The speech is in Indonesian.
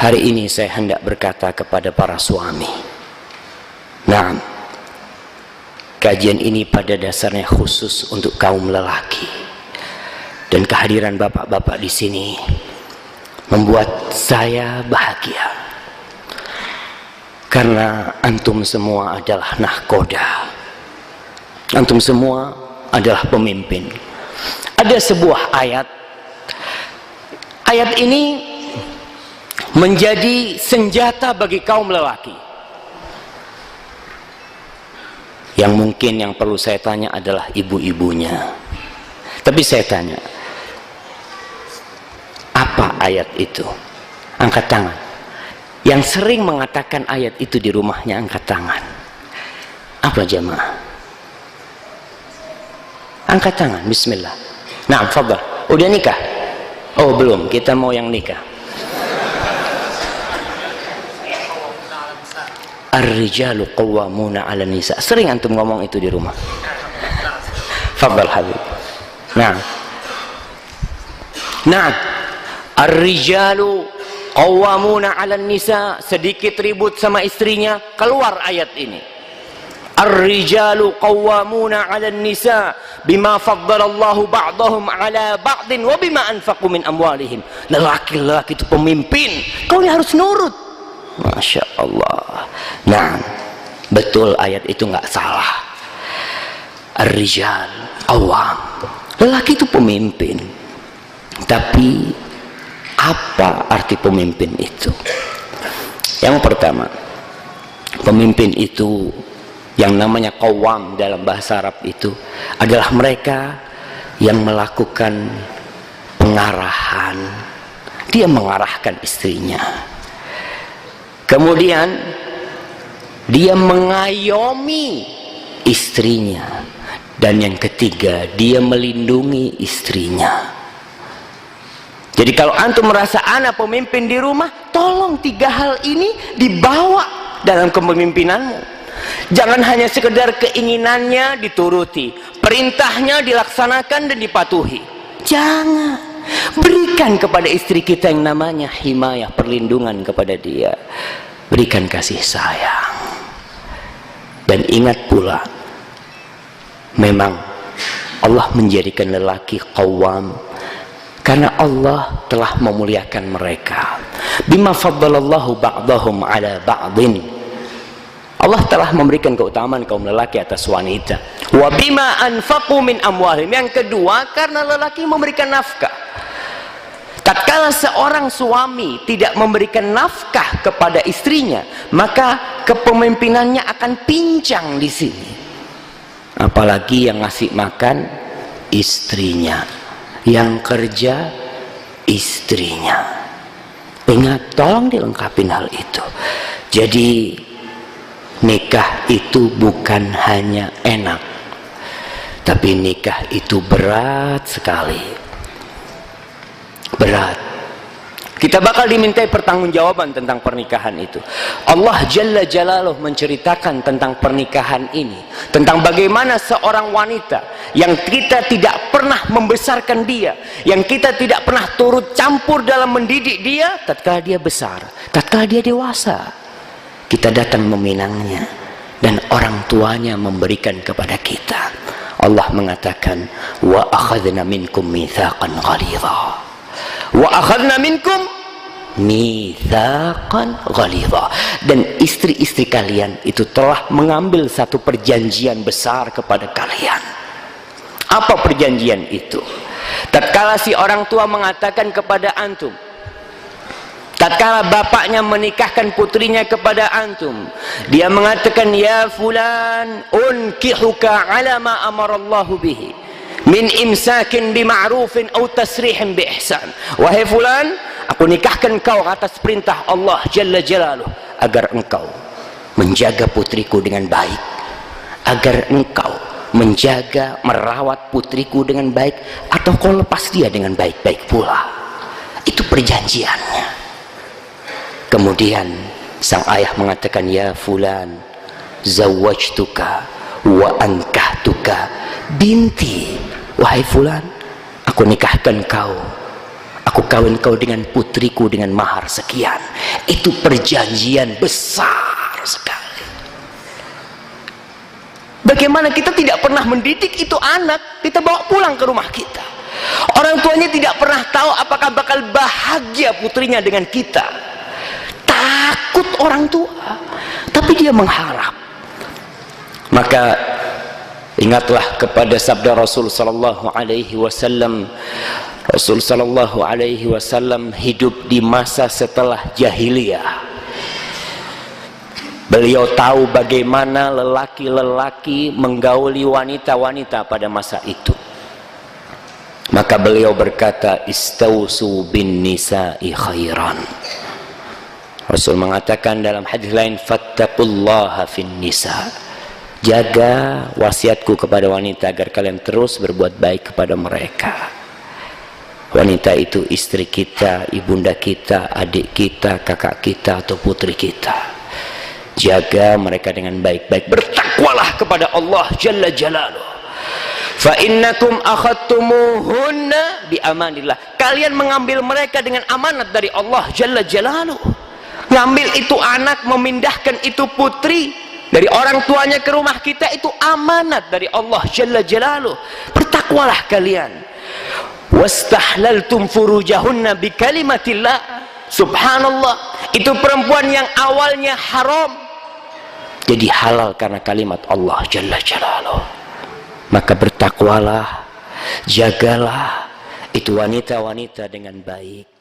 Hari ini saya hendak berkata kepada para suami. Nah, kajian ini pada dasarnya khusus untuk kaum lelaki. Dan kehadiran bapak-bapak di sini membuat saya bahagia. Karena antum semua adalah nahkoda. Antum semua adalah pemimpin. Ada sebuah ayat. Ayat ini menjadi senjata bagi kaum lelaki. Yang mungkin yang perlu saya tanya adalah ibu-ibunya. Tapi saya tanya, apa ayat itu? Angkat tangan. Yang sering mengatakan ayat itu di rumahnya, angkat tangan. Apa jamaah? Angkat tangan, bismillah. Nah, fadhal. Udah nikah? Oh, belum. Kita mau yang nikah. Ar-rijalu qawwamuna 'alan nisa. Sering antum ngomong itu di rumah. Fadhal Habib. Nah, ar-rijalu qawwamuna 'alan nisa. Sedikit ribut sama istrinya, keluar ayat ini. Ar-rijalu qawwamuna 'alan nisa bima faddalallahu ba'dahum 'ala ba'din wa bima anfaqu min amwalihim. Lelaki-lelaki itu pemimpin, kau ini harus nurut. Masya Allah. Nah, betul ayat itu nggak salah. Ar-rijal qawwam. Lelaki itu pemimpin. Tapi apa arti pemimpin itu? Yang pertama, pemimpin itu yang namanya qawwam dalam bahasa Arab itu adalah mereka yang melakukan pengarahan. Dia mengarahkan istrinya. Kemudian dia mengayomi istrinya. Dan yang ketiga, dia melindungi istrinya. Jadi kalau antum merasa anak pemimpin di rumah, tolong 3 hal ini dibawa dalam kepemimpinanmu. Jangan hanya sekedar keinginannya dituruti, perintahnya dilaksanakan dan dipatuhi. Jangan. Berikan kepada istri kita yang namanya himayah, perlindungan kepada dia. Berikan kasih sayang. Dan ingat pula, memang Allah menjadikan lelaki qawwam karena Allah telah memuliakan mereka. Bima faddalallahu ba'dahum 'ala ba'din. Allah telah memberikan keutamaan kaum lelaki atas wanita. Wa bima anfaqu min amwalihim. Yang kedua, karena lelaki memberikan nafkah. Tatkala seorang suami tidak memberikan nafkah kepada istrinya, maka kepemimpinannya akan pincang di sini. Apalagi yang ngasih makan istrinya, yang kerja istrinya. Ingat, tolong dilengkapin hal itu. Jadi nikah itu bukan hanya enak, tapi nikah itu berat sekali. Berat. Kita bakal dimintai pertanggungjawaban tentang pernikahan itu. Allah Jalla Jalaluh menceritakan tentang pernikahan ini, tentang bagaimana seorang wanita yang kita tidak pernah membesarkan dia, yang kita tidak pernah turut campur dalam mendidik dia, tatkala dia besar, tatkala dia dewasa, kita datang meminangnya dan orang tuanya memberikan kepada kita. Allah mengatakan, wa akhadna minkum mitsaqan ghalidha. Wa akhadna minkum mitsaqan ghalidha. Dan istri-istri kalian itu telah mengambil satu perjanjian besar kepada kalian. Apa perjanjian itu? Tatkala si orang tua mengatakan kepada antum, tatkala bapaknya menikahkan putrinya kepada antum, dia mengatakan, ya fulan unkihuka ala ma amarallahu bihi min imsakin bima'rufin atau tasrihin bi ihsan. Wahai fulan, aku nikahkan kau atas perintah Allah Jalla Jalaluh agar engkau menjaga putriku dengan baik, agar engkau menjaga, merawat putriku dengan baik, atau kau lepas dia dengan baik-baik pula. Itu perjanjiannya. Kemudian sang ayah mengatakan, ya fulan zawwajtuka wa ankahtuka binti. Wahai fulan, aku nikahkan kau, aku kawin kau dengan putriku dengan mahar sekian. Itu perjanjian besar sekali. Bagaimana kita tidak pernah mendidik itu anak, kita bawa pulang ke rumah kita. Orang tuanya tidak pernah tahu apakah bakal bahagia putrinya dengan kita. Takut orang tua, tapi dia mengharap. Maka ingatlah kepada sabda Rasul sallallahu alaihi wasallam. Rasul sallallahu alaihi wasallam hidup di masa setelah jahiliyah. Beliau tahu bagaimana lelaki-lelaki menggauli wanita-wanita pada masa itu. Maka beliau berkata, istausu bin nisa'i khairan. Rasul mengatakan dalam hadis lain, fattaqullaha fin nisa. Jaga wasiatku kepada wanita agar kalian terus berbuat baik kepada mereka. Wanita itu istri kita, ibunda kita, adik kita, kakak kita atau putri kita. Jaga mereka dengan baik-baik. Bertakwalah kepada Allah Jalla Jalaluh. Fa innakum akhadtumuhunna bi amanillah. Kalian mengambil mereka dengan amanat dari Allah Jalla Jalaluh. Ngambil itu anak, memindahkan itu putri dari orang tuanya ke rumah kita, itu amanat dari Allah Jalla Jalaluh. Bertakwalah kalian. Wastahlaltum furujahunna bi kalimatillah. Subhanallah, itu perempuan yang awalnya haram jadi halal karena kalimat Allah Jalla Jalaluh. Maka bertakwalah, jagalah itu wanita-wanita dengan baik.